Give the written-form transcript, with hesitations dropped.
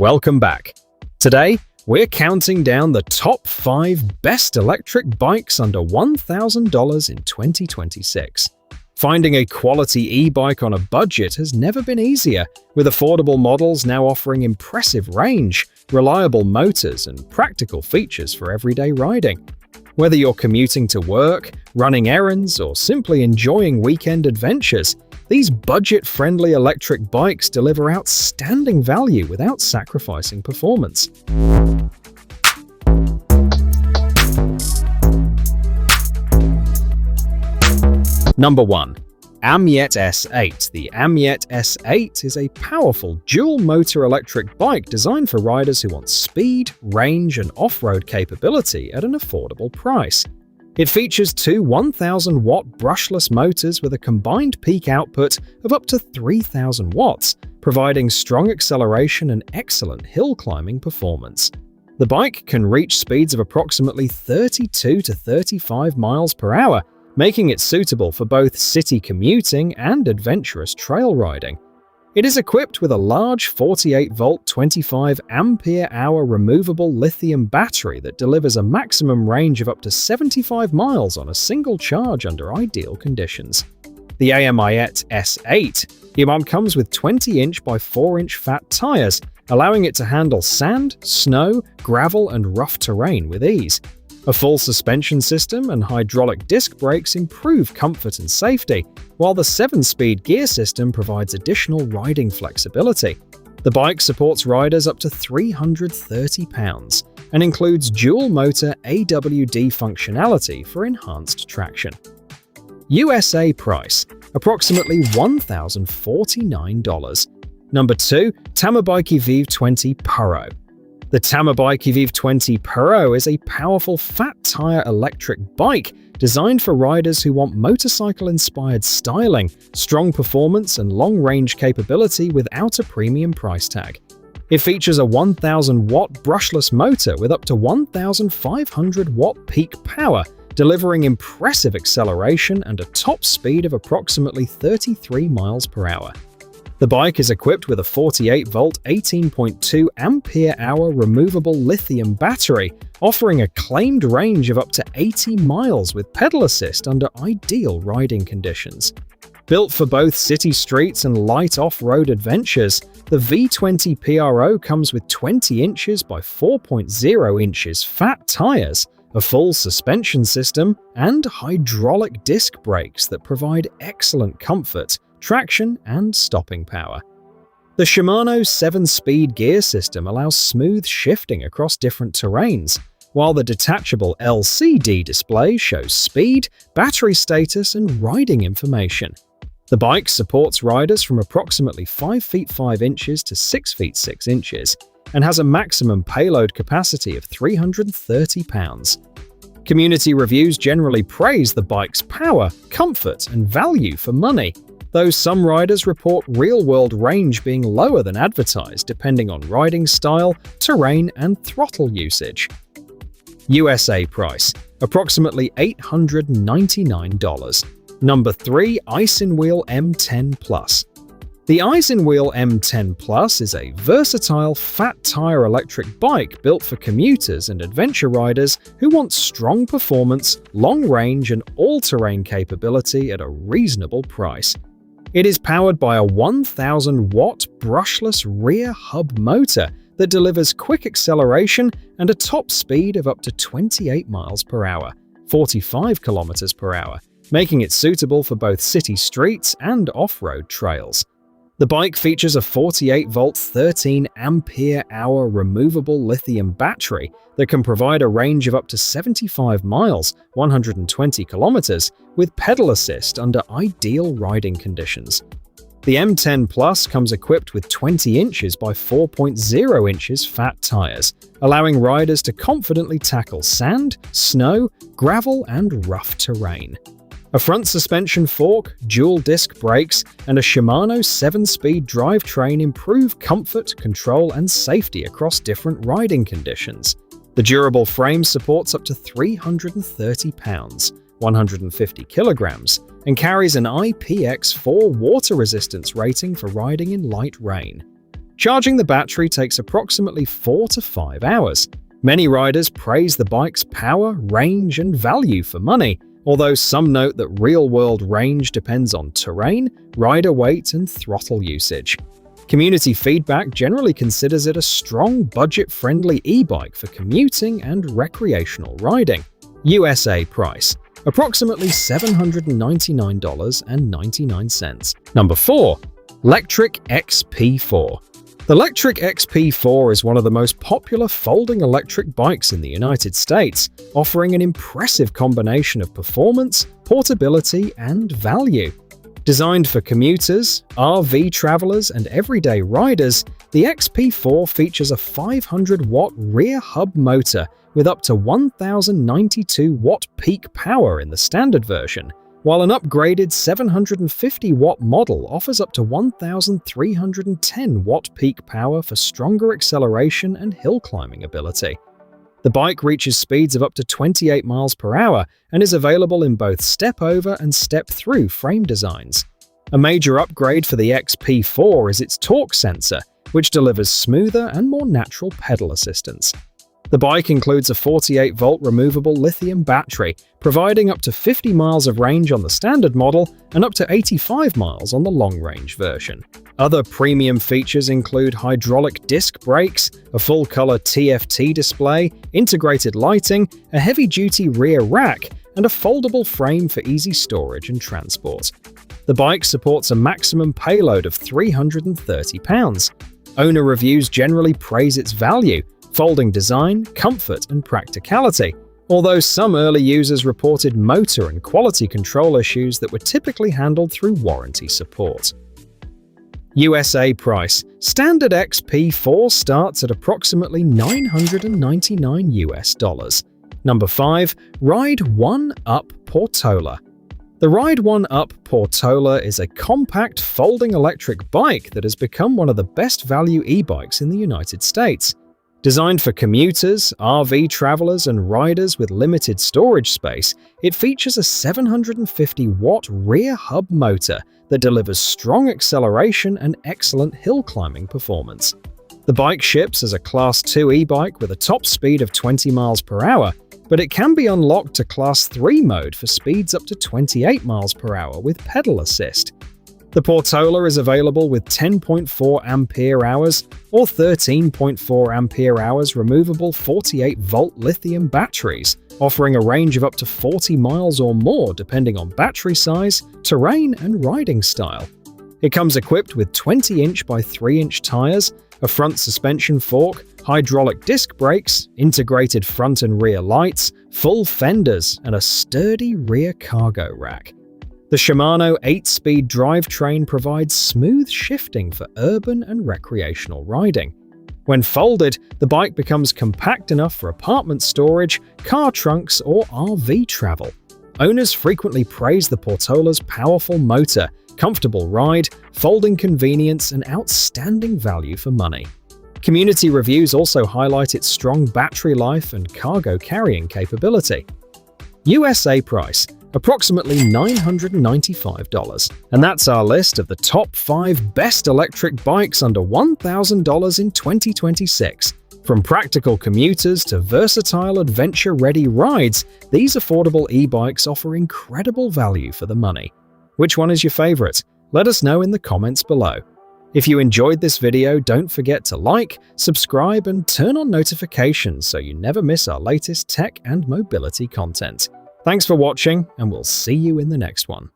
Welcome back. Today, we're counting down the top 5 best electric bikes under $1,000 in 2026. Finding a quality e-bike on a budget has never been easier, with affordable models now offering impressive range, reliable motors, and practical features for everyday riding. Whether you're commuting to work, running errands, or simply enjoying weekend adventures, these budget-friendly electric bikes deliver outstanding value without sacrificing performance. Number 1. AMYET S8. The AMYET S8 is a powerful dual-motor electric bike designed for riders who want speed, range, and off-road capability at an affordable price. It features two 1,000-watt brushless motors with a combined peak output of up to 3,000 watts, providing strong acceleration and excellent hill climbing performance. The bike can reach speeds of approximately 32 to 35 miles per hour, making it suitable for both city commuting and adventurous trail riding. It is equipped with a large 48-volt 25-ampere-hour removable lithium battery that delivers a maximum range of up to 75 miles on a single charge under ideal conditions. The AMYET S8 comes with 20-inch by 4-inch fat tires, allowing it to handle sand, snow, gravel, and rough terrain with ease. A full suspension system and hydraulic disc brakes improve comfort and safety, while the 7-speed gear system provides additional riding flexibility. The bike supports riders up to 330 pounds and includes dual-motor AWD functionality for enhanced traction. USA price: approximately $1,049. Number 2. Tamobyke V20 PRO. The Tamobyke V20 PRO is a powerful fat-tire electric bike designed for riders who want motorcycle-inspired styling, strong performance, and long-range capability without a premium price tag. It features a 1,000-watt brushless motor with up to 1,500-watt peak power, delivering impressive acceleration and a top speed of approximately 33 miles per hour. The bike is equipped with a 48-volt 18.2 ampere-hour removable lithium battery, offering a claimed range of up to 80 miles with pedal assist under ideal riding conditions. Built for both city streets and light off-road adventures, the V20 PRO comes with 20 inches by 4.0 inches fat tires, a full suspension system, and hydraulic disc brakes that provide excellent comfort, traction, and stopping power. The Shimano 7-speed gear system allows smooth shifting across different terrains, while the detachable LCD display shows speed, battery status, and riding information. The bike supports riders from approximately 5 feet 5 inches to 6 feet 6 inches and has a maximum payload capacity of 330 pounds. Community reviews generally praise the bike's power, comfort, and value for money, though some riders report real-world range being lower than advertised depending on riding style, terrain, and throttle usage. USA price: approximately $899. Number 3. isinwheel M10 Plus. The isinwheel M10 Plus is a versatile fat-tire electric bike built for commuters and adventure riders who want strong performance, long range, and all-terrain capability at a reasonable price. It is powered by a 1,000-watt brushless rear hub motor that delivers quick acceleration and a top speed of up to 28 miles per hour, 45 kilometers per hour, making it suitable for both city streets and off-road trails. The bike features a 48-volt 13-ampere-hour removable lithium battery that can provide a range of up to 75 miles, 120 kilometers, with pedal assist under ideal riding conditions. The M10 Plus comes equipped with 20 inches by 4.0 inches fat tires, allowing riders to confidently tackle sand, snow, gravel, and rough terrain. A front suspension fork, dual disc brakes, and a Shimano 7-speed drivetrain improve comfort, control, and safety across different riding conditions. The durable frame supports up to 330 pounds, 150 kilograms, and carries an IPX4 water resistance rating for riding in light rain. Charging the battery takes approximately 4 to 5 hours. Many riders praise the bike's power, range, and value for money, although some note that real-world range depends on terrain, rider weight, and throttle usage. Community feedback generally considers it a strong, budget-friendly e-bike for commuting and recreational riding. USA price: approximately $799.99. Number 4. Lectric XP4. The Lectric XP4 is one of the most popular folding electric bikes in the United States, offering an impressive combination of performance, portability, and value. Designed for commuters, RV travelers, and everyday riders, the XP4 features a 500-watt rear hub motor with up to 1,092-watt peak power in the standard version, while an upgraded 750-watt model offers up to 1,310-watt peak power for stronger acceleration and hill climbing ability. The bike reaches speeds of up to 28 miles per hour and is available in both step-over and step-through frame designs. A major upgrade for the XP4 is its torque sensor, which delivers smoother and more natural pedal assistance. The bike includes a 48-volt removable lithium battery, providing up to 50 miles of range on the standard model and up to 85 miles on the long-range version. Other premium features include hydraulic disc brakes, a full-color TFT display, integrated lighting, a heavy-duty rear rack, and a foldable frame for easy storage and transport. The bike supports a maximum payload of 330 pounds. Owner reviews generally praise its value, folding design, comfort, and practicality, although some early users reported motor and quality control issues that were typically handled through warranty support. USA price: standard XP4 starts at approximately $999 US. Number 5. Ride1Up Portola. The Ride1Up Portola is a compact folding electric bike that has become one of the best value e-bikes in the United States. Designed for commuters, RV travelers, and riders with limited storage space, it features a 750-watt rear hub motor that delivers strong acceleration and excellent hill climbing performance. The bike ships as a Class 2 e-bike with a top speed of 20 miles per hour, but it can be unlocked to Class 3 mode for speeds up to 28 miles per hour with pedal assist. The Portola is available with 10.4 ampere-hours or 13.4 ampere-hours removable 48-volt lithium batteries, offering a range of up to 40 miles or more depending on battery size, terrain, and riding style. It comes equipped with 20-inch by 3-inch tires, a front suspension fork, hydraulic disc brakes, integrated front and rear lights, full fenders, and a sturdy rear cargo rack. The Shimano 8-speed drivetrain provides smooth shifting for urban and recreational riding. When folded, the bike becomes compact enough for apartment storage, car trunks, or RV travel. Owners frequently praise the Portola's powerful motor, comfortable ride, folding convenience, and outstanding value for money. Community reviews also highlight its strong battery life and cargo carrying capability. USA price: approximately $995. And that's our list of the top 5 best electric bikes under $1,000 in 2026. From practical commuters to versatile adventure-ready rides, these affordable e-bikes offer incredible value for the money. Which one is your favorite? Let us know in the comments below. If you enjoyed this video, don't forget to like, subscribe, and turn on notifications so you never miss our latest tech and mobility content. Thanks for watching, and we'll see you in the next one.